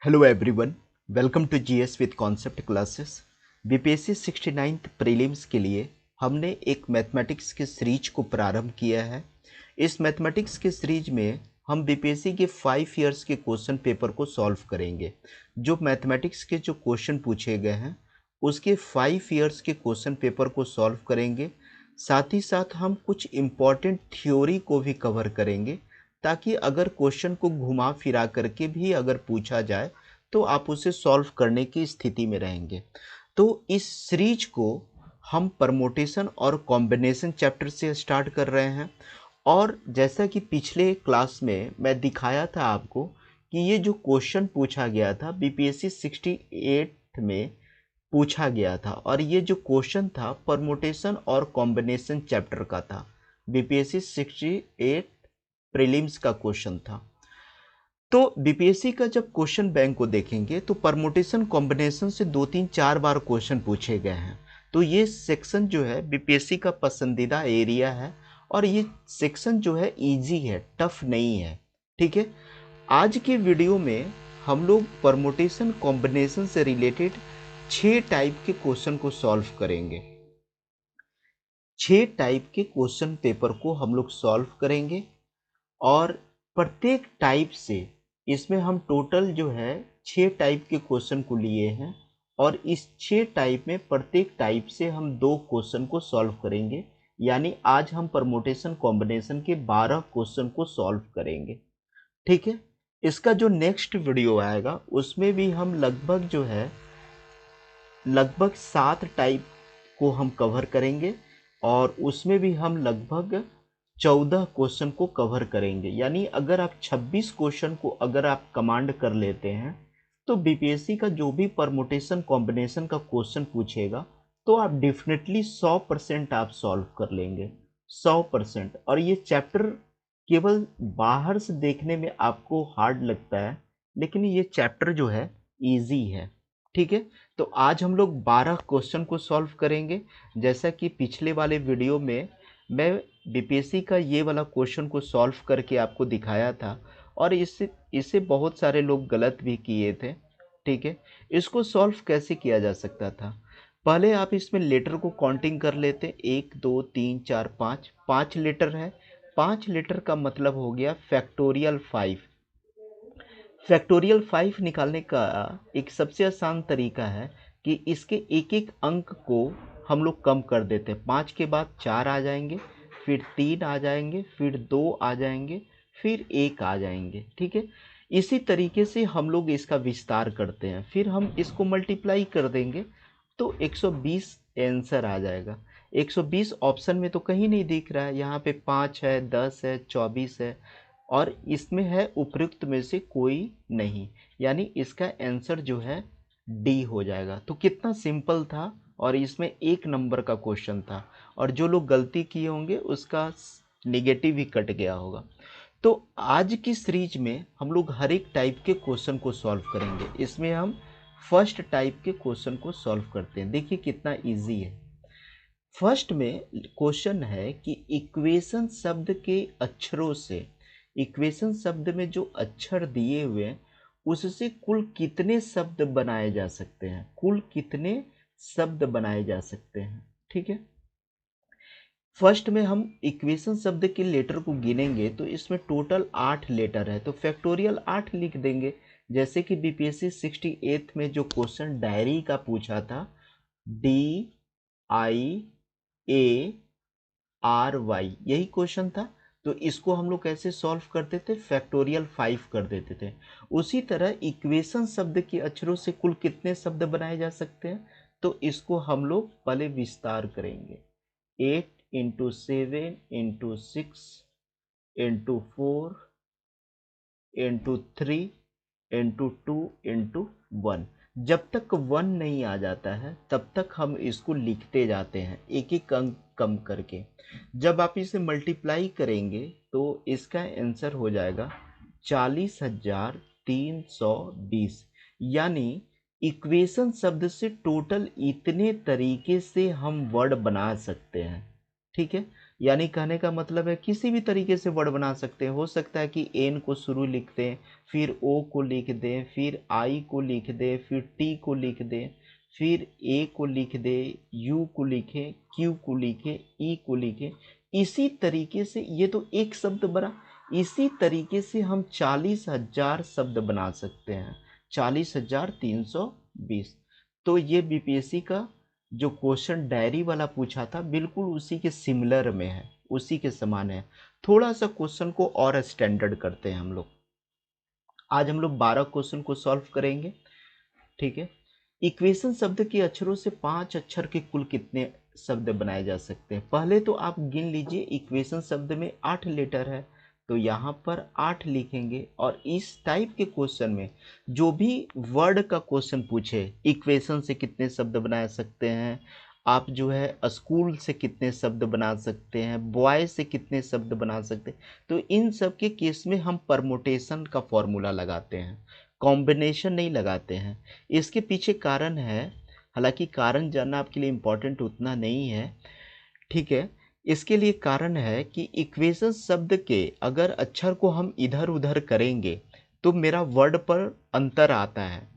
Hello everyone, welcome to GS with concept classes. BPSC 69th prelims के लिए हमने एक मैथमेटिक्स के सीरीज को प्रारंभ किया है। इस मैथमेटिक्स के सीरीज में हम बीपीएससी के 5 इयर्स के क्वेश्चन पेपर को सॉल्व करेंगे। जो मैथमेटिक्स के जो क्वेश्चन पूछे गए हैं उसके 5 इयर्स के क्वेश्चन पेपर को सॉल्व करेंगे। साथ ही साथ हम कुछ इम्पॉर्टेंट थ्योरी को भी कवर करेंगे, ताकि अगर क्वेश्चन को घुमा फिरा करके भी अगर पूछा जाए तो आप उसे सॉल्व करने की स्थिति में रहेंगे। तो इस सीरीज को हम परमोटेशन और कॉम्बिनेशन चैप्टर से स्टार्ट कर रहे हैं। और जैसा कि पिछले क्लास में मैं दिखाया था आपको कि ये जो क्वेश्चन पूछा गया था बीपीएससी 68 में पूछा गया था, और ये जो क्वेश्चन था परमोटेशन और कॉम्बिनेशन चैप्टर का था। बीपीएससी 68 प्रीलिम्स का क्वेश्चन था। तो बीपीएससी का जब क्वेश्चन बैंक को देखेंगे तो परमुटेशन कॉम्बिनेशन से 2-3-4 बार क्वेश्चन पूछे गए हैं। तो ये सेक्शन जो है बीपीएससी का पसंदीदा एरिया है, और ये सेक्शन जो है इजी है, टफ नहीं है। ठीक है, आज के वीडियो में हम लोग परमुटेशन कॉम्बिनेशन से रिलेटेड 6 टाइप के क्वेश्चन को सॉल्व करेंगे। 6 टाइप के क्वेश्चन पेपर को हम लोग सॉल्व करेंगे, और प्रत्येक टाइप से इसमें हम टोटल जो है 6 टाइप के क्वेश्चन को लिए हैं, और इस 6 टाइप में प्रत्येक टाइप से हम 2 क्वेश्चन को सॉल्व करेंगे। यानी आज हम परमुटेशन कॉम्बिनेशन के 12 क्वेश्चन को सॉल्व करेंगे। ठीक है, इसका जो नेक्स्ट वीडियो आएगा उसमें भी हम लगभग 7 टाइप को हम कवर करेंगे, और उसमें भी हम लगभग 14 क्वेश्चन को कवर करेंगे। यानी अगर आप 26 क्वेश्चन को अगर आप कमांड कर लेते हैं तो बीपीएससी का जो भी परमुटेशन कॉम्बिनेशन का क्वेश्चन पूछेगा तो आप डेफिनेटली 100% आप सॉल्व कर लेंगे, 100%। और ये चैप्टर केवल बाहर से देखने में आपको हार्ड लगता है, लेकिन ये चैप्टर जो है इजी है। ठीक है, तो आज हम लोग 12 क्वेश्चन को सॉल्व करेंगे। जैसा कि पिछले वाले वीडियो में मैं बीपीएससी का ये वाला क्वेश्चन को सॉल्व करके आपको दिखाया था, और इसे बहुत सारे लोग गलत भी किए थे। ठीक है, इसको सॉल्व कैसे किया जा सकता था? पहले आप इसमें लेटर को काउंटिंग कर लेते। 1 2 3 4 5, 5 लेटर है। 5 लेटर का मतलब हो गया फैक्टोरियल 5। फैक्टोरियल 5 निकालने का एक सबसे आसान तरीका है कि इसके एक एक अंक को हम लोग कम कर देते हैं। 5 के बाद 4 आ जाएंगे, फिर 3 आ जाएंगे, फिर 2 आ जाएंगे, फिर 1 आ जाएंगे। ठीक है, इसी तरीके से हम लोग इसका विस्तार करते हैं। फिर हम इसको मल्टीप्लाई कर देंगे तो 120 आंसर आ जाएगा। 120 ऑप्शन में तो कहीं नहीं दिख रहा है। यहाँ पे 5 है, 10 है, 24 है, और इसमें है उपयुक्त में से कोई नहीं। यानी इसका आंसर जो है डी हो जाएगा। तो कितना सिंपल था, और इसमें 1 नंबर का क्वेश्चन था, और जो लोग गलती किए होंगे उसका निगेटिव ही कट गया होगा। तो आज की सीरीज में हम लोग हर एक टाइप के क्वेश्चन को सॉल्व करेंगे। इसमें हम फर्स्ट टाइप के क्वेश्चन को सॉल्व करते हैं। देखिए कितना इजी है। फर्स्ट में क्वेश्चन है कि इक्वेशन शब्द के अक्षरों से, इक्वेशन शब्द में जो अक्षर दिए हुए हैं उससे कुल कितने शब्द बनाए जा सकते हैं, कुल कितने शब्द बनाए जा सकते हैं। ठीक है, फर्स्ट में हम इक्वेशन शब्द के लेटर को गिनेंगे तो इसमें टोटल 8 लेटर है, तो फैक्टोरियल 8 लिख देंगे। जैसे कि बीपीएससी 68 में जो क्वेश्चन डायरी का पूछा था, DIARY, यही क्वेश्चन था। तो इसको हम लोग कैसे सॉल्व करते थे? फैक्टोरियल 5 कर देते थे। उसी तरह इक्वेशन शब्द के अक्षरों से कुल कितने शब्द बनाए जा सकते हैं, तो इसको हम लोग पहले विस्तार करेंगे। 8 into 7 into 6 into 4 into 3 into 2 into 1। जब तक 1 नहीं आ जाता है तब तक हम इसको लिखते जाते हैं, एक एक अंक कम करके। जब आप इसे मल्टीप्लाई करेंगे तो इसका आंसर हो जाएगा 40,320। यानी इक्वेशन शब्द से टोटल इतने तरीके से हम वर्ड बना सकते हैं। ठीक है, यानी कहने का मतलब है किसी भी तरीके से वर्ड बना सकते हैं। हो सकता है कि एन को शुरू लिख दें, फिर ओ को लिख दें, फिर आई को लिख दें, फिर टी को लिख दें, फिर ए को लिख दें, यू को लिखें, क्यू को लिखें, ई को लिखें। इसी तरीके से ये तो एक शब्द बना, इसी तरीके से हम 40,000 शब्द बना सकते हैं, 40,320। तो ये बीपीएससी का जो क्वेश्चन डायरी वाला पूछा था बिल्कुल उसी के सिमिलर में है, उसी के समान है। थोड़ा सा क्वेश्चन को और स्टैंडर्ड करते हैं हम लोग। आज हम लोग 12 क्वेश्चन को सॉल्व करेंगे, ठीक है। इक्वेशन शब्द के अक्षरों से 5 अक्षर के कुल कितने शब्द बनाए जा सकते हैं? पहले तो आप गिन लीजिए, इक्वेशन शब्द में 8 लेटर है, तो यहाँ पर 8 लिखेंगे। और इस टाइप के क्वेश्चन में जो भी वर्ड का क्वेश्चन पूछे, इक्वेशन से कितने शब्द बना सकते हैं आप, जो है स्कूल से कितने शब्द बना सकते हैं, बॉय से कितने शब्द बना सकते हैं, तो इन सब के केस में हम परमुटेशन का फॉर्मूला लगाते हैं, कॉम्बिनेशन नहीं लगाते हैं। इसके पीछे कारण है, हालांकि कारण जानना आपके लिए इम्पोर्टेंट उतना नहीं है, ठीक है। इसके लिए कारण है कि इक्वेशन शब्द के अगर अक्षर को हम इधर उधर करेंगे तो मेरा वर्ड पर अंतर आता है।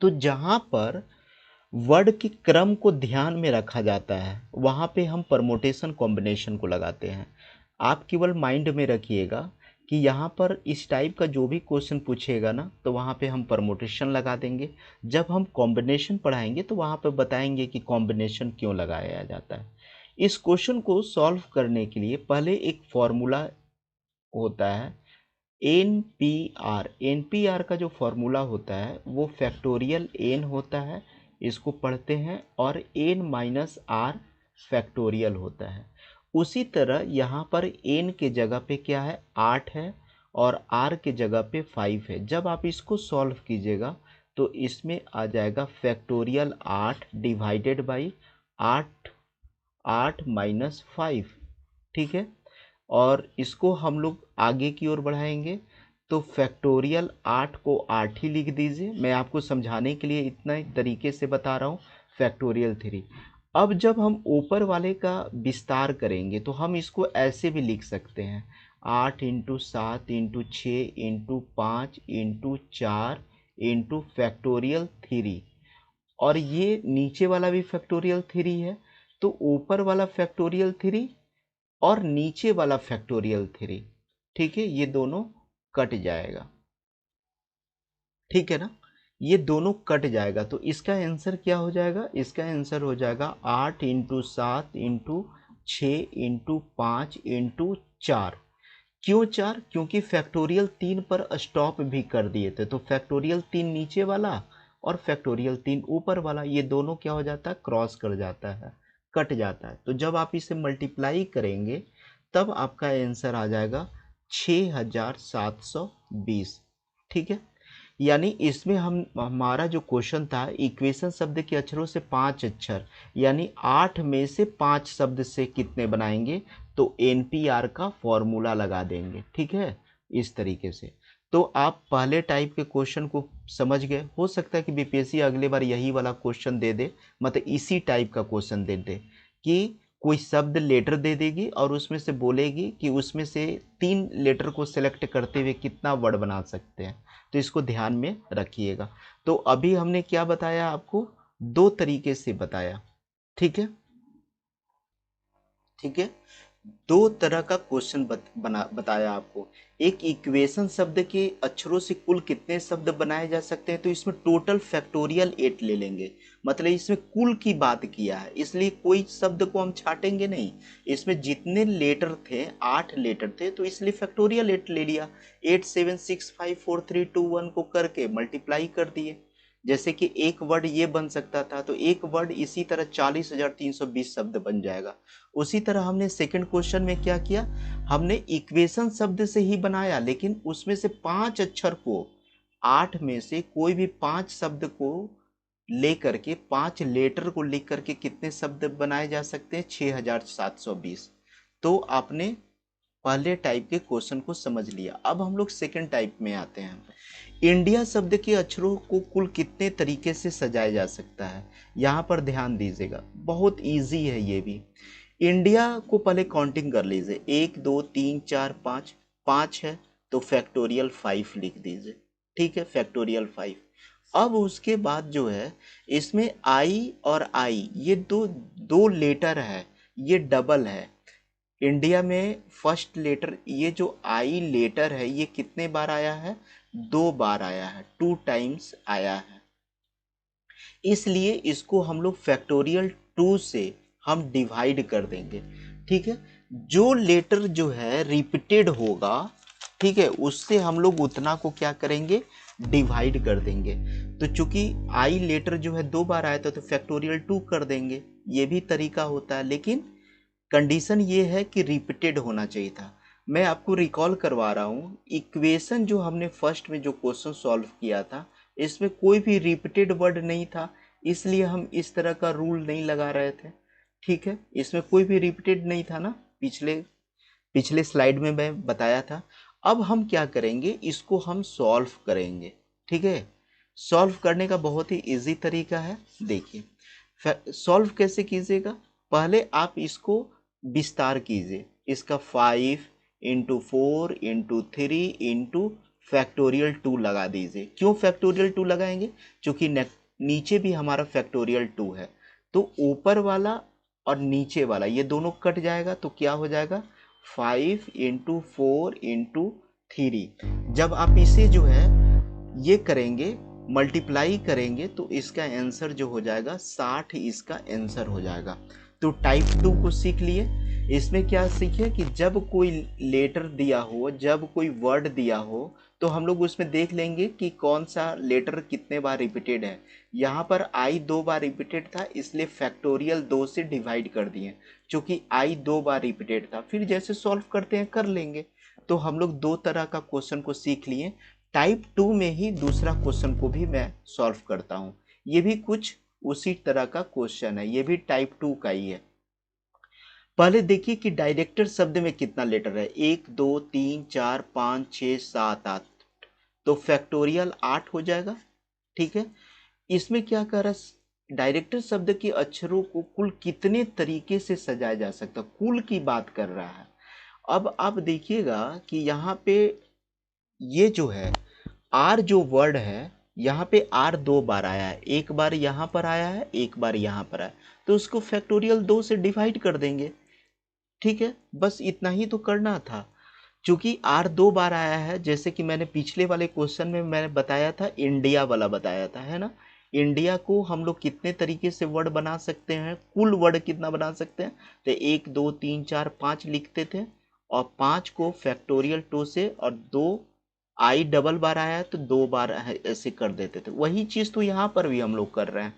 तो जहाँ पर वर्ड के क्रम को ध्यान में रखा जाता है वहाँ पे हम परमुटेशन कॉम्बिनेशन को लगाते हैं। आप केवल माइंड में रखिएगा कि यहाँ पर इस टाइप का जो भी क्वेश्चन पूछेगा ना, तो वहाँ पे हम परमुटेशन लगा देंगे। जब हम कॉम्बिनेशन पढ़ाएंगे तो वहाँ पे बताएंगे कि कॉम्बिनेशन क्यों लगाया जाता है। इस क्वेश्चन को सॉल्व करने के लिए पहले एक फॉर्मूला होता है, N P R. N P R का जो फॉर्मूला होता है वो फैक्टोरियल एन होता है, इसको पढ़ते हैं, और एन माइनस आर फैक्टोरियल होता है। उसी तरह यहाँ पर एन के जगह पे क्या है, 8 है, और आर के जगह पे 5 है। जब आप इसको सॉल्व कीजिएगा तो इसमें आ जाएगा फैक्टोरियल 8 डिवाइडेड बाई 8, 8 माइनस 5, ठीक है। और इसको हम लोग आगे की ओर बढ़ाएंगे तो फैक्टोरियल 8 को 8 ही लिख दीजिए। मैं आपको समझाने के लिए इतना ही तरीके से बता रहा हूँ, फैक्टोरियल 3। अब जब हम ऊपर वाले का विस्तार करेंगे तो हम इसको ऐसे भी लिख सकते हैं, 8 into 7 into 6 into 5 into 4 into factorial 3। और ये नीचे वाला भी फैक्टोरियल 3 है, तो ऊपर वाला फैक्टोरियल 3 और नीचे वाला फैक्टोरियल 3, ठीक है, ये दोनों कट जाएगा, ठीक है ना। ये दोनों कट जाएगा तो इसका आंसर क्या हो जाएगा, इसका आंसर हो जाएगा 8 इंटू 7 इंटू 6 इंटू 5 इंटू 4। क्यों 4? क्योंकि फैक्टोरियल 3 पर स्टॉप भी कर दिए थे, तो फैक्टोरियल 3 नीचे वाला और फैक्टोरियल 3 ऊपर वाला, ये दोनों क्या हो जाता है, क्रॉस कर जाता है, कट जाता है। तो जब आप इसे मल्टीप्लाई करेंगे तब आपका आंसर आ जाएगा 6720, ठीक है। यानी इसमें हम हमारा जो क्वेश्चन था, इक्वेशन शब्द के अक्षरों से 5 अक्षर, यानी 8 में से 5 शब्द से कितने बनाएंगे, तो एनपीआर का फॉर्मूला लगा देंगे, ठीक है, इस तरीके से। तो आप पहले टाइप के क्वेश्चन को समझ गए। हो सकता है कि बीपीएससी अगले बार यही वाला क्वेश्चन दे दे, मतलब इसी टाइप का क्वेश्चन दे दे कि कोई शब्द लेटर दे देगी और उसमें से बोलेगी कि उसमें से 3 लेटर को सिलेक्ट करते हुए कितना वर्ड बना सकते हैं। तो इसको ध्यान में रखिएगा। तो अभी हमने क्या बताया आपको, 2 तरीके से बताया, ठीक है, ठीक है। 2 तरह का क्वेश्चन बताया आपको। एक, इक्वेशन शब्द के अक्षरों से कुल कितने शब्द बनाए जा सकते हैं, तो इसमें टोटल फैक्टोरियल 8 ले लेंगे, मतलब इसमें कुल की बात किया है, इसलिए कोई शब्द को हम छाटेंगे नहीं। इसमें जितने लेटर थे, 8 लेटर थे, तो इसलिए फैक्टोरियल 8 ले लिया। 8 7 6 5 4 3 2 1 को करके मल्टीप्लाई कर दिए। जैसे कि एक वर्ड ये बन सकता था, तो एक वर्ड इसी तरह 40,320 शब्द बन जाएगा। उसी तरह हमने सेकंड क्वेश्चन में क्या किया, हमने इक्वेशन शब्द से ही बनाया, लेकिन उसमें से 5 अक्षर को, 8 में से कोई भी 5 शब्द को लेकर के, 5 लेटर को लिख करके कितने शब्द बनाए जा सकते हैं, 6,720। तो आपने पहले टाइप के क्वेश्चन को समझ लिया। अब हम लोग सेकंड टाइप में आते हैं। इंडिया शब्द के अक्षरों को कुल कितने तरीके से सजाया जा सकता है, यहाँ पर ध्यान दीजिएगा, बहुत इजी है ये भी। इंडिया को पहले काउंटिंग कर लीजिए, 1 2 3 4 5, 5 है तो फैक्टोरियल 5 लिख दीजिए। ठीक है, फैक्टोरियल 5। अब उसके बाद जो है इसमें आई और आई ये दो दो लेटर है, ये डबल है। इंडिया में फर्स्ट लेटर ये जो आई लेटर है ये कितने बार आया है? 2 बार आया है, 2 टाइम्स आया है। इसलिए इसको हम लोग फैक्टोरियल 2 से हम डिवाइड कर देंगे। ठीक है, जो लेटर जो है रिपीटेड होगा, ठीक है, उससे हम लोग उतना को क्या करेंगे? डिवाइड कर देंगे। तो चूंकि आई लेटर जो है 2 बार आया था तो फैक्टोरियल 2 कर देंगे, ये भी तरीका होता है, लेकिन कंडीशन ये है कि रिपीटेड होना चाहिए था। मैं आपको रिकॉल करवा रहा हूँ, इक्वेशन जो हमने फर्स्ट में जो क्वेश्चन सॉल्व किया था इसमें कोई भी रिपीटेड वर्ड नहीं था, इसलिए हम इस तरह का रूल नहीं लगा रहे थे। ठीक है, इसमें कोई भी रिपीटेड नहीं था ना, पिछले पिछले स्लाइड में मैं बताया था। अब हम क्या करेंगे, इसको हम सॉल्व करेंगे। ठीक है, सॉल्व करने का बहुत ही इजी तरीका है। देखिए सॉल्व कैसे कीजिएगा, पहले आप इसको विस्तार कीजिए, इसका 5 × 4 × 3 फैक्टोरियल 2 लगा दीजिए। क्यों फैक्टोरियल 2 लगाएंगे? क्योंकि नीचे भी हमारा फैक्टोरियल 2 है, तो ऊपर वाला और नीचे वाला ये दोनों कट जाएगा तो क्या हो जाएगा? 5 × 4 × 3। जब आप इसे जो है ये करेंगे, मल्टीप्लाई करेंगे, तो इसका आंसर जो हो जाएगा 60, इसका आंसर हो जाएगा। तो टाइप 2 को सीख लिए। इसमें क्या सीखे कि जब कोई लेटर दिया हो, जब कोई वर्ड दिया हो, तो हम लोग उसमें देख लेंगे कि कौन सा लेटर कितने बार रिपीटेड है। यहाँ पर आई 2 बार रिपीटेड था, इसलिए फैक्टोरियल 2 से डिवाइड कर दिए, क्योंकि आई 2 बार रिपीटेड था। फिर जैसे सॉल्व करते हैं कर लेंगे। तो हम लोग 2 तरह का क्वेश्चन को सीख लिए। टाइप 2 में ही दूसरा क्वेश्चन को भी मैं सॉल्व करता हूँ, ये भी कुछ उसी तरह का क्वेश्चन है, ये भी टाइप 2 का ही है। पहले देखिए कि डायरेक्टर शब्द में कितना लेटर है, 1 2 3 4 5 6 7 8, तो फैक्टोरियल 8 हो जाएगा। ठीक है, इसमें क्या कह रहा है, डायरेक्टर शब्द के अक्षरों को कुल कितने तरीके से सजाया जा सकता है, कुल की बात कर रहा है। अब आप देखिएगा कि यहाँ पे ये जो है आर जो वर्ड है, यहाँ पे आर 2 बार आया है, एक बार यहाँ पर आया है, एक बार यहाँ पर आया, तो उसको फैक्टोरियल 2 से डिवाइड कर देंगे। ठीक है, बस इतना ही तो करना था। चूंकि आर 2 बार आया है, जैसे कि मैंने पिछले वाले क्वेश्चन में मैंने बताया था, इंडिया वाला बताया था, है ना। इंडिया को हम लोग कितने तरीके से वर्ड बना सकते हैं, कुल वर्ड कितना बना सकते हैं, तो 1 2 3 4 5 लिखते थे, और 5 को फैक्टोरियल 2 से, और 2 आई 2 बार आया है तो 2 बार ऐसे कर देते थे। वही चीज़ तो यहाँ पर भी हम लोग कर रहे हैं,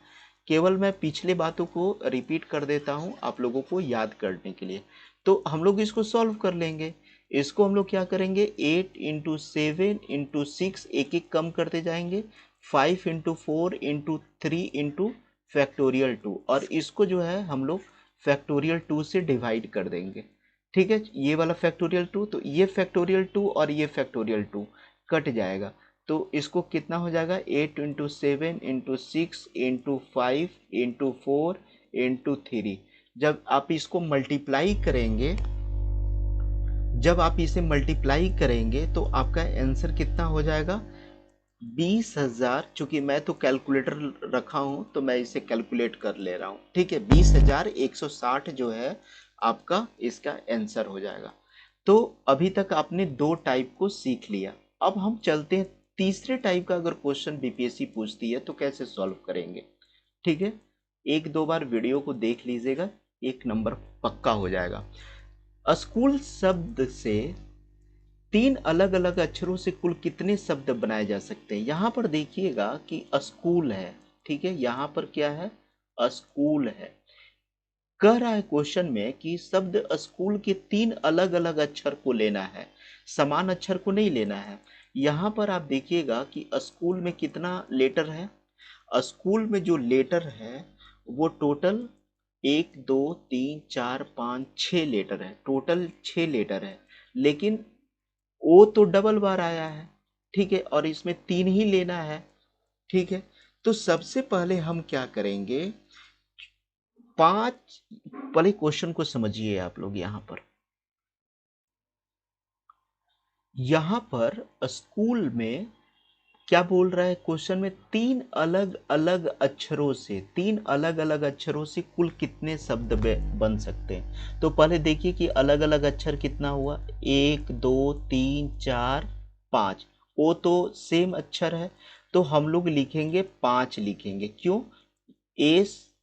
केवल मैं पिछले बातों को रिपीट कर देता हूँ आप लोगों को याद करने के लिए। तो हम लोग इसको सॉल्व कर लेंगे। इसको हम लोग क्या करेंगे, 8 × 7 × 6 एक एक कम करते जाएंगे, 5 × 4 × 3 फैक्टोरियल 2, और इसको जो है हम लोग फैक्टोरियल 2 से डिवाइड कर देंगे। ठीक है, ये वाला फैक्टोरियल 2, तो ये फैक्टोरियल 2 और ये फैक्टोरियल 2 कट जाएगा, तो इसको कितना हो जाएगा, 8 × 7 × 6 × 5 × 4 × 3। जब आप इसको मल्टीप्लाई करेंगे, जब आप इसे मल्टीप्लाई करेंगे तो आपका आंसर कितना हो जाएगा, 20,000। चूंकि मैं तो कैलकुलेटर रखा हूं तो मैं इसे कैलकुलेट कर ले रहा हूं। ठीक है, 20,160 जो है आपका इसका आंसर हो जाएगा। तो अभी तक आपने 2 टाइप को सीख लिया। अब हम चलते हैं तीसरे टाइप का, अगर क्वेश्चन बीपीएससी पूछती है तो कैसे सॉल्व करेंगे। ठीक है, 1 2 बार वीडियो को देख लीजिएगा, 1 नंबर पक्का हो जाएगा। स्कूल शब्द से 3 अलग अलग अक्षरों से कुल कितने शब्द बनाए जा सकते हैं। यहां पर देखिएगा कि स्कूल है, ठीक है, यहां पर क्या है, स्कूल है। कह रहा है क्वेश्चन में कि शब्द स्कूल के 3 अलग अलग अक्षर को लेना है, समान अक्षर को नहीं लेना है। यहां पर आप देखिएगा कि स्कूल में कितना लेटर है, स्कूल में जो लेटर है वो टोटल 1 2 3 4 5 6 लेटर है, टोटल 6 लेटर है, लेकिन ओ तो डबल बार आया है। ठीक है, और इसमें 3 ही लेना है। ठीक है, तो सबसे पहले हम क्या करेंगे, पांच, पहले क्वेश्चन को समझिए आप लोग। यहां पर स्कूल में क्या बोल रहा है क्वेश्चन में, तीन अलग अलग अक्षरों से कुल कितने शब्द बन सकते हैं। तो पहले देखिए कि अलग अलग अक्षर कितना हुआ, 1 2 3 4 5। वो तो सेम अक्षर है, तो हम लोग लिखेंगे 5 लिखेंगे। क्यों? एस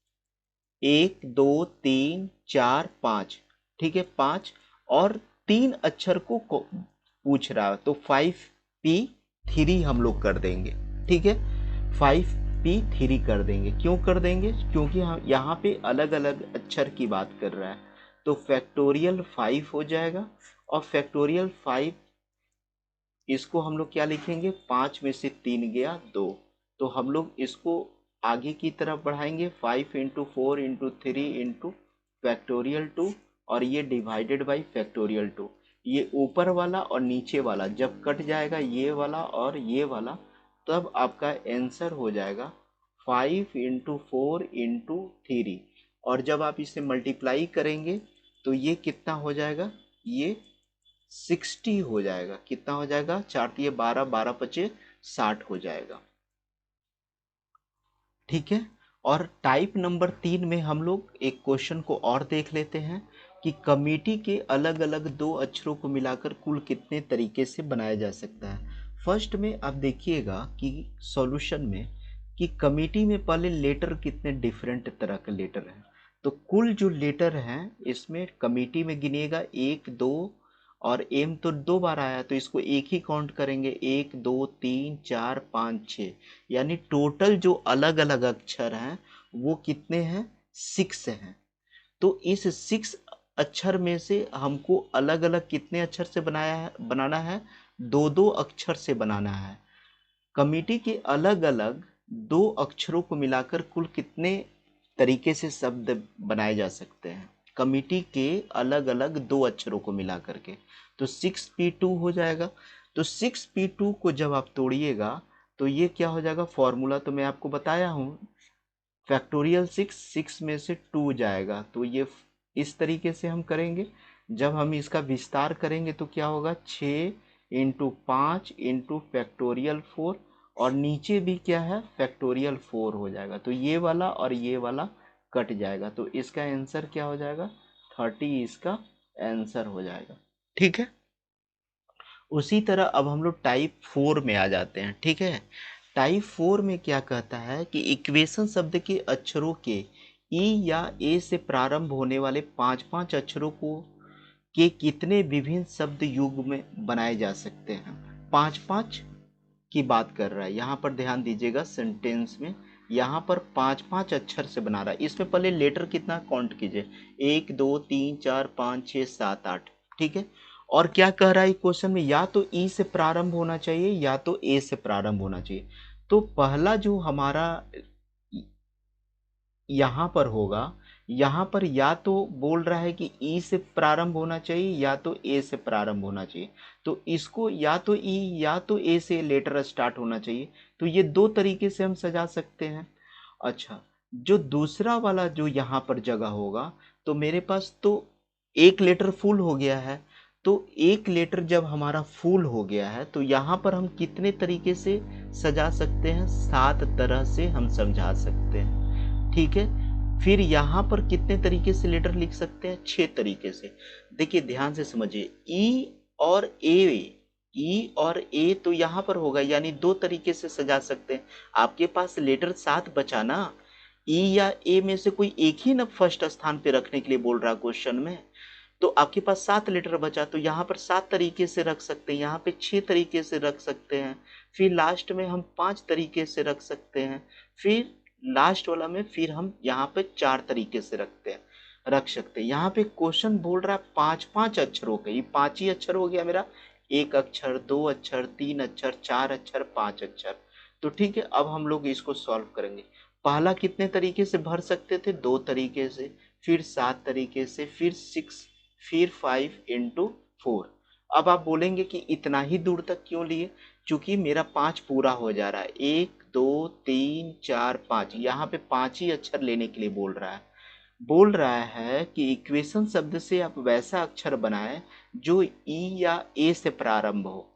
1 2 3 4 5, ठीक है 5। और तीन अक्षर को पूछ रहा है, तो 5P3 हम लोग कर देंगे, ठीक है 5P3 कर देंगे। क्यों कर देंगे? क्योंकि हम यहाँ पे अलग अलग अक्षर की बात कर रहा है। तो फैक्टोरियल 5 हो जाएगा, और फैक्टोरियल 5 इसको हम लोग क्या लिखेंगे, 5 में से 3 गया 2, तो हम लोग इसको आगे की तरफ बढ़ाएंगे, 5 × 4 × 3 × फैक्टोरियल 2, और ये डिवाइडेड बाई फैक्टोरियल 2। ये ऊपर वाला और नीचे वाला जब कट जाएगा, ये वाला और ये वाला, तब आपका आंसर हो जाएगा 5 × 4 × 3। और जब आप इसे मल्टीप्लाई करेंगे तो ये कितना हो जाएगा, ये 60 हो जाएगा। कितना हो जाएगा? 4 × 12 12 × 5 = 60 हो जाएगा, ठीक है। और टाइप नंबर 3 में हम लोग एक क्वेश्चन को और देख लेते हैं कि कमिटी के अलग अलग दो अक्षरों को मिलाकर कुल कितने तरीके से बनाया जा सकता है। फर्स्ट में आप देखिएगा कि सॉल्यूशन में कि कमिटी में पहले लेटर कितने डिफरेंट तरह के लेटर हैं। तो कुल जो लेटर हैं इसमें कमिटी में गिनिएगा 1 2, और एम तो 2 बार आया तो इसको एक ही काउंट करेंगे, 1 2 3 4 5 6, यानी टोटल जो अलग अलग अक्षर हैं वो कितने हैं, 6 हैं। तो इस 6 अक्षर में से हमको अलग अलग कितने अक्षर से बनाना है, 2 2 अक्षर से बनाना है। कमिटी के अलग अलग दो अक्षरों को मिलाकर कुल कितने तरीके से शब्द बनाए जा सकते हैं, कमिटी के अलग अलग दो अक्षरों को मिला करके। तो 6P2 हो जाएगा। तो 6P2 को जब आप तोड़िएगा तो ये क्या हो जाएगा, फॉर्मूला तो मैं आपको बताया हूँ, फैक्टोरियल 6 में से 2 जाएगा, तो ये इस तरीके से हम करेंगे। जब हम इसका विस्तार करेंगे तो क्या होगा, 6 × 5 × फैक्टोरियल 4, और नीचे भी क्या है, फैक्टोरियल 4 हो जाएगा। तो ये वाला और ये वाला कट जाएगा, तो इसका आंसर क्या हो जाएगा, 30 इसका आंसर हो जाएगा, ठीक है। उसी तरह अब हम लोग टाइप 4 में आ जाते हैं, ठीक है। टाइप 4 में क्या कहता है कि इक्वेशन शब्द के अक्षरों के ई या ए से प्रारंभ होने वाले 5 5 अक्षरों को के कितने विभिन्न शब्द युग में बनाए जा सकते हैं। 5 5 की बात कर रहा है यहाँ पर, ध्यान दीजिएगा सेंटेंस में, यहाँ पर 5 5 अक्षर से बना रहा है। इसमें पहले लेटर कितना काउंट कीजिए, 1 2 3 4 5 6 7 8, ठीक है। और क्या कह रहा है क्वेश्चन में, या तो ई से प्रारंभ होना चाहिए या तो ए से प्रारंभ होना चाहिए। तो पहला जो हमारा यहाँ पर होगा, यहाँ पर या तो बोल रहा है कि ई से प्रारंभ होना चाहिए या तो ए से प्रारंभ होना चाहिए। तो इसको या तो ई या तो ए से लेटर स्टार्ट होना चाहिए। तो ये दो तरीके से हम सजा सकते हैं। अच्छा, जो दूसरा वाला जो यहाँ पर जगह होगा, तो मेरे पास तो एक लेटर फुल हो गया है। तो एक लेटर जब हमारा फुल हो गया है तो यहाँ पर हम कितने तरीके से सजा सकते हैं, 7 तरह से हम समझा सकते हैं, ठीक है। फिर यहाँ पर कितने तरीके से लेटर लिख सकते हैं, 6 तरीके से। देखिए ध्यान से समझिए, ई और ए तो यहाँ पर होगा, यानी 2 तरीके से सजा सकते हैं। आपके पास लेटर 7 बचा ना, ई या ए में से कोई एक ही ना फर्स्ट स्थान पे रखने के लिए बोल रहा क्वेश्चन में। तो आपके पास 7 लेटर बचा, तो यहाँ पर 7 तरीके से रख सकते हैं, यहाँ पे 6 तरीके से रख सकते हैं, फिर लास्ट में हम 5 तरीके से रख सकते हैं, फिर लास्ट वाला में फिर हम यहाँ पे 4 तरीके से रख सकते हैं। यहाँ पे क्वेश्चन बोल रहा है 5 5 अक्षरों के, ये 5 ही अक्षर हो गया मेरा, 1 अक्षर, 2 अक्षर, 3 अक्षर, 4 अक्षर, 5 अक्षर। तो ठीक है, अब हम लोग इसको सॉल्व करेंगे। पहला कितने तरीके से भर सकते थे, 2 तरीके से, फिर 7 तरीके से, फिर 6, फिर 5 × 4। अब आप बोलेंगे कि इतना ही दूर तक क्यों लिए, क्योंकि मेरा 5 पूरा हो जा रहा है, 1 2 3 4 5, यहाँ पे 5 ही अक्षर लेने के लिए बोल रहा है। बोल रहा है कि इक्वेशन शब्द से आप वैसा अक्षर बनाएं जो ई या ए से प्रारंभ हो,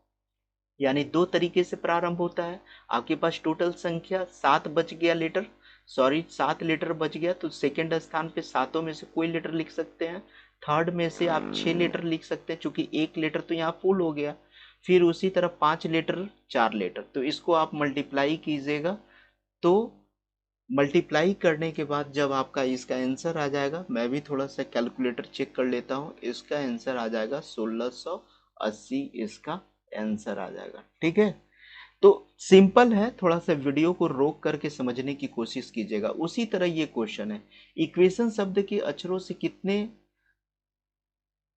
यानी दो तरीके से प्रारंभ होता है। आपके पास टोटल संख्या 7 बच गया लेटर, सॉरी 7 लेटर बच गया, तो सेकंड स्थान पे सातों में से कोई लेटर लिख सकते हैं। थर्ड में से आप 6 लेटर लिख सकते हैं, क्योंकि एक लेटर तो यहाँ फुल हो गया। फिर उसी तरह 5 लेटर, 4 लेटर, तो इसको आप मल्टीप्लाई कीजिएगा। तो मल्टीप्लाई करने के बाद जब आपका इसका आंसर आ जाएगा, मैं भी थोड़ा सा कैलकुलेटर चेक कर लेता हूँ, इसका आंसर आ जाएगा 1680, इसका आंसर आ जाएगा। ठीक है, तो सिंपल है, थोड़ा सा वीडियो को रोक करके समझने की कोशिश कीजिएगा। उसी तरह ये क्वेश्चन है, इक्वेशन शब्द के अक्षरों से कितने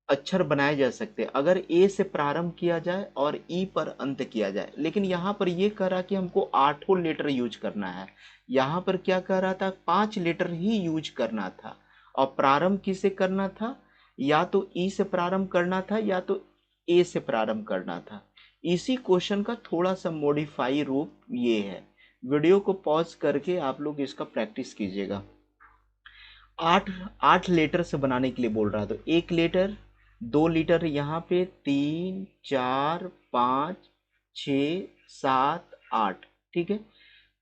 अक्षर बनाए जा सकते हैं अगर ए से प्रारंभ किया जाए और ई पर अंत किया जाए। लेकिन यहाँ पर ये कह रहा कि हमको 8 लेटर यूज करना है, यहाँ पर क्या कह रहा था, 5 लेटर ही यूज करना था। और प्रारंभ किसे करना था, या तो ई से प्रारंभ करना था या तो ए से प्रारंभ करना था। इसी क्वेश्चन का थोड़ा सा मॉडिफाई रूप ये है। वीडियो को पॉज करके आप लोग इसका प्रैक्टिस कीजिएगा। 8 लेटर से बनाने के लिए बोल रहा है, तो 1 लेटर, 2 लीटर, यहाँ पे 3 4 5 6 7 8। ठीक है,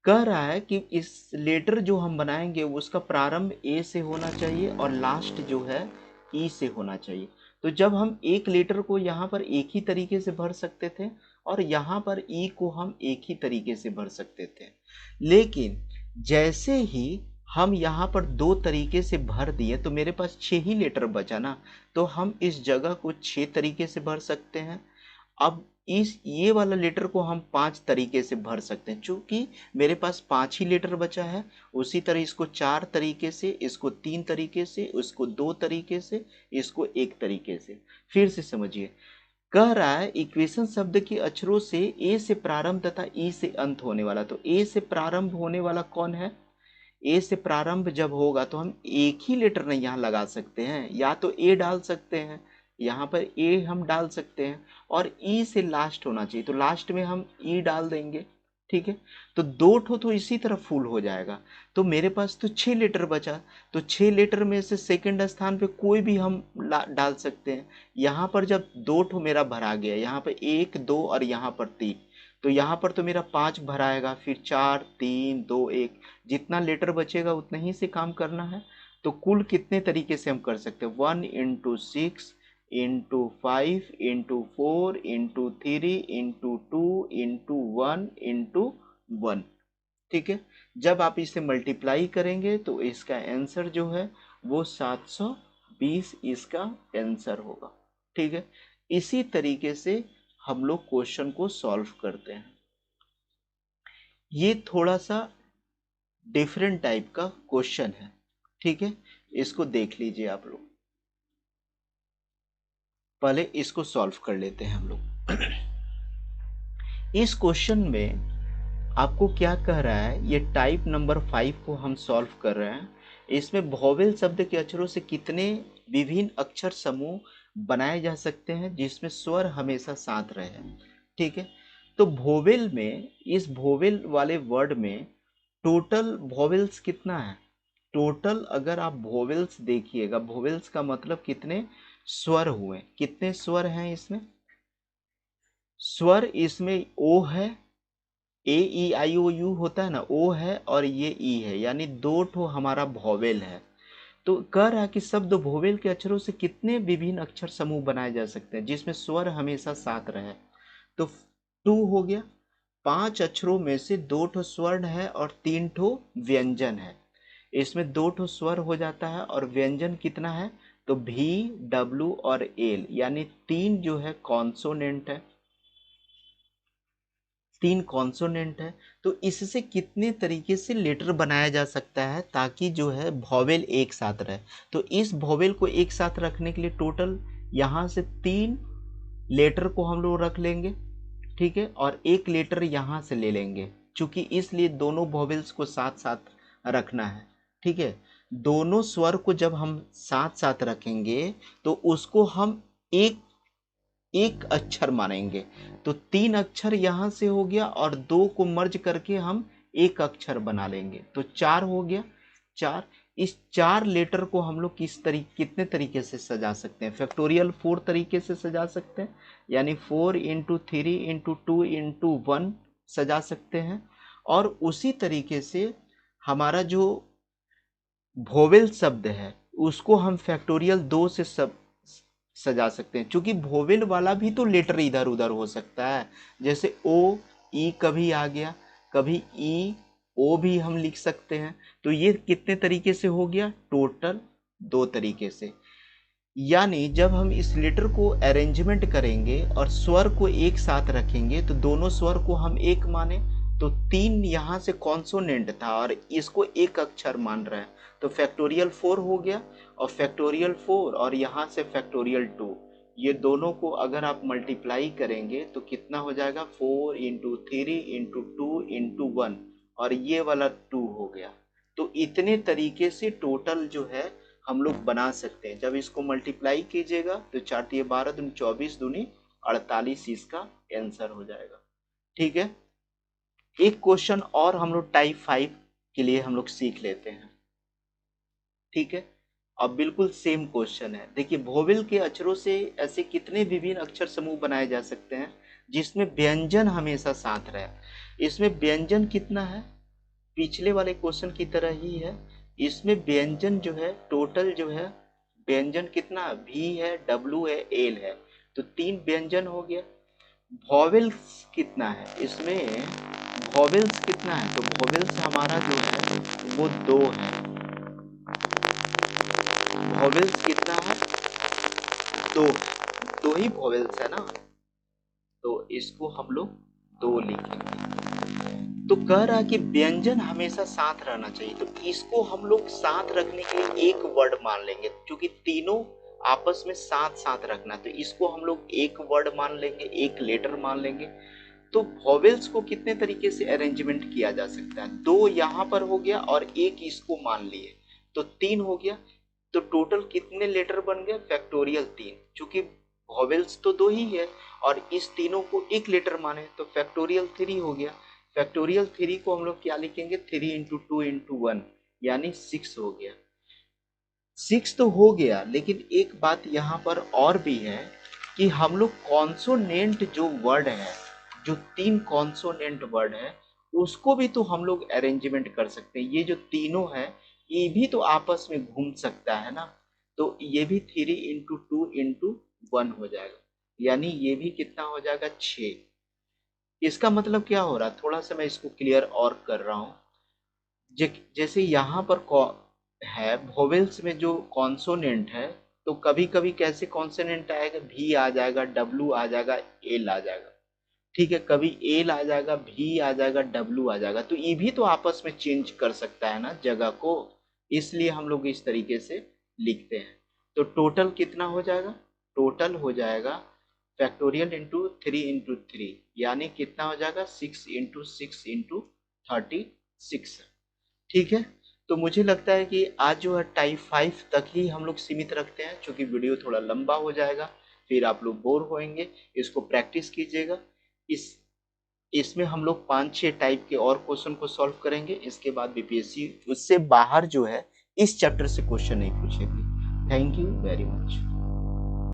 कह रहा है कि इस लेटर जो हम बनाएंगे उसका प्रारंभ ए से होना चाहिए और लास्ट जो है ई से होना चाहिए। तो जब हम 1 लेटर को यहाँ पर एक ही तरीके से भर सकते थे और यहाँ पर ई को हम एक ही तरीके से भर सकते थे, लेकिन जैसे ही हम यहाँ पर 2 तरीके से भर दिए तो मेरे पास 6 ही लेटर बचा ना, तो हम इस जगह को 6 तरीके से भर सकते हैं। अब इस ये वाला लेटर को हम 5 तरीके से भर सकते हैं, क्योंकि मेरे पास 5 ही लेटर बचा है। उसी तरह इसको 4 तरीके से, इसको 3 तरीके से, इसको 2 तरीके से, इसको 1 तरीके से। फिर से समझिए, कह रहा है इक्वेशन शब्द के अक्षरों से ए से प्रारंभ तथा ई से अंत होने वाला, तो ए से प्रारंभ होने वाला कौन है, ए से प्रारंभ जब होगा तो हम एक ही लेटर नहीं यहाँ लगा सकते हैं, या तो ए डाल सकते हैं, यहाँ पर ए हम डाल सकते हैं, और ई से लास्ट होना चाहिए तो लास्ट में हम ई डाल देंगे। ठीक है, तो 2 तो इसी तरह फुल हो जाएगा। तो मेरे पास तो 6 लेटर बचा, तो 6 लेटर में से सेकंड स्थान पे कोई भी हम डाल सकते हैं। यहाँ पर जब 2 मेरा भरा गया, यहाँ पर 1 2 और यहाँ पर 3, तो यहाँ पर तो मेरा 5 भराएगा, फिर 4 3 2 1, जितना लेटर बचेगा उतना ही से काम करना है। तो कुल कितने तरीके से हम कर सकते हैं, 1 into 6 into 5 into 4 into 3 into 2 into 1 into 1। ठीक है, जब आप इसे मल्टीप्लाई करेंगे तो इसका आंसर जो है वो 720 इसका आंसर होगा। ठीक है, इसी तरीके से हम लोग क्वेश्चन को सॉल्व करते हैं। ये थोड़ा सा डिफरेंट टाइप का क्वेश्चन है। ठीक है, इसको देख लीजिए आप लोग, पहले इसको सॉल्व कर लेते हैं हम लोग। इस क्वेश्चन में आपको क्या कह रहा है, ये टाइप नंबर 5 को हम सॉल्व कर रहे हैं। इसमें वोवेल शब्द के अक्षरों से कितने विभिन्न अक्षर समूह बनाए जा सकते हैं जिसमें स्वर हमेशा साथ रहे। ठीक है, तो वोवेल में, इस वोवेल वाले वर्ड में टोटल वोवेल्स कितना है, टोटल अगर आप वोवेल्स देखिएगा, वोवेल्स का मतलब कितने स्वर हुए, कितने स्वर हैं इसमें, स्वर इसमें ओ है, ए ई आई ओ यू होता है ना, ओ है और ये ई है, यानी 2 हमारा वोवेल है। तो कह रहा है कि शब्द वोवेल के अक्षरों से कितने विभिन्न अक्षर समूह बनाए जा सकते हैं जिसमें स्वर हमेशा साथ रहे। तो 2 हो गया, 5 अक्षरों में से 2 स्वर्ण है और 3 व्यंजन है। इसमें 2 स्वर हो जाता है और व्यंजन कितना है, तो भी डब्ल्यू और एल, यानी 3 जो है कॉन्सोनेंट है, 3 कॉन्सोनेंट है। तो इससे कितने तरीके से लेटर बनाया जा सकता है ताकि जो है वॉवेल एक साथ रहे। तो इस वॉवेल को एक साथ रखने के लिए टोटल यहाँ से 3 लेटर को हम लोग रख लेंगे। ठीक है, और 1 लेटर यहाँ से ले लेंगे, चूंकि इसलिए दोनों वॉवेल्स को साथ साथ रखना है। ठीक है, दोनों स्वर को जब हम साथ साथ रखेंगे तो उसको हम एक एक अक्षर मानेंगे। तो 3 अक्षर यहां से हो गया और 2 को मर्ज करके हम एक अक्षर बना लेंगे, तो 4 हो गया। 4, इस 4 लेटर को हम लोग कितने तरीके से सजा सकते हैं? फैक्टोरियल 4 तरीके से सजा सकते हैं, यानी 4 इंटू 3 इंटू 2 इंटू 1 सजा सकते हैं। और उसी तरीके से हमारा जो वोवेल शब्द है उसको हम फैक्टोरियल 2 से सजा सकते हैं, क्योंकि वोवेल वाला भी तो लेटर इधर उधर हो सकता है। जैसे ओ ई कभी आ गया, कभी ई ओ भी हम लिख सकते हैं। तो ये कितने तरीके से हो गया? टोटल 2 तरीके से। यानी जब हम इस लेटर को अरेंजमेंट करेंगे और स्वर को एक साथ रखेंगे तो दोनों स्वर को हम एक माने, तो 3 यहाँ से कॉन्सोनेंट था और इसको एक अक्षर मान रहे हैं, तो फैक्टोरियल 4 हो गया। और फैक्टोरियल 4 और यहाँ से फैक्टोरियल 2, ये दोनों को अगर आप मल्टीप्लाई करेंगे तो कितना हो जाएगा? 4 इंटू 3 इंटू 2 इंटू 1, और ये वाला 2 हो गया। तो इतने तरीके से टोटल जो है हम लोग बना सकते हैं। जब इसको मल्टीप्लाई कीजिएगा तो 4 तिये 12 दूनी 24 दूनी 48 इसका आंसर हो जाएगा। ठीक है, एक क्वेश्चन और हम लोग टाइप 5 के लिए हम लोग सीख लेते हैं। ठीक है, अब बिल्कुल सेम क्वेश्चन है। देखिए, वोवेल के अक्षरों से ऐसे कितने विभिन्न अक्षर समूह बनाए जा सकते हैं जिसमें व्यंजन हमेशा साथ रहे? इसमें व्यंजन कितना है? पिछले वाले क्वेश्चन की तरह ही है। इसमें व्यंजन जो है टोटल जो है व्यंजन कितना? भी है, डब्ल्यू है, एल है, तो 3 व्यंजन हो गया। वॉवेल्स कितना है? इसमें वॉवेल्स कितना है? तो वॉवेल्स हमारा जो है वो 2 है। वॉवेल्स कितना है? 2। 2 ही वॉवेल्स है ना, तो इसको हम लोग 2 लिखेंगे। तो कह रहा है कि व्यंजन हमेशा साथ रहना चाहिए, तो इसको हम लोग साथ रखने के लिए एक वर्ड मान लेंगे, क्योंकि तीनों आपस में साथ साथ रखना, तो इसको हम लोग एक वर्ड मान लेंगे, एक लेटर मान लेंगे। तो वॉवेल्स को कितने तरीके से अरेंजमेंट किया जा सकता है? 2 यहाँ पर हो गया और एक इसको मान लिए, तो 3 हो गया। तो टोटल कितने लेटर बन गए? फैक्टोरियल 3, क्योंकि वॉवेल्स तो 2 ही है और इस तीनों को एक लेटर माने, तो फैक्टोरियल 3 हो गया। फैक्टोरियल 3 को हम लोग क्या लिखेंगे? 3 इंटू 2 इंटू 1, यानी 6 हो गया। 6 तो हो गया, लेकिन एक बात यहाँ पर और भी है कि हम लोग कॉन्सोनेंट जो वर्ड है, जो 3 कॉन्सोनेंट वर्ड है, उसको भी तो हम लोग अरेंजमेंट कर सकते हैं। ये जो तीनों है ये भी तो आपस में घूम सकता है ना, तो ये भी 3 इंटू 2 इंटू 1 हो जाएगा, यानी ये भी कितना हो जाएगा? 6। इसका मतलब क्या हो रहा है? थोड़ा सा मैं इसको क्लियर और कर रहा हूँ। जैसे यहाँ पर है वोवेल्स में जो कॉन्सोनेंट है, तो कभी कभी कैसे कॉन्सोनेंट आएगा? भी आ जाएगा, डब्ल्यू आ जाएगा, एल आ जाएगा। ठीक है, कभी एल आ जाएगा, भी आ जाएगा, डब्ल्यू आ जाएगा, तो ये भी तो आपस में चेंज कर सकता है ना जगह को, इसलिए हम लोग इस तरीके से लिखते हैं। तो टोटल कितना हो जाएगा? टोटल हो जाएगा फैक्टोरियल इंटू 3 इंटू 3, यानी कितना हो जाएगा? 6 इंटू 6 इंटू 36। ठीक है, तो मुझे लगता है कि आज जो है टाइप 5 तक ही हम लोग सीमित रखते हैं, क्योंकि वीडियो थोड़ा लंबा हो जाएगा, फिर आप लोग बोर होएंगे। इसको प्रैक्टिस कीजिएगा। इस इसमें हम लोग 5-6 टाइप के और क्वेश्चन को सॉल्व करेंगे। इसके बाद बीपीएससी उससे बाहर जो है इस चैप्टर से क्वेश्चन नहीं पूछेगी। Thank you very much.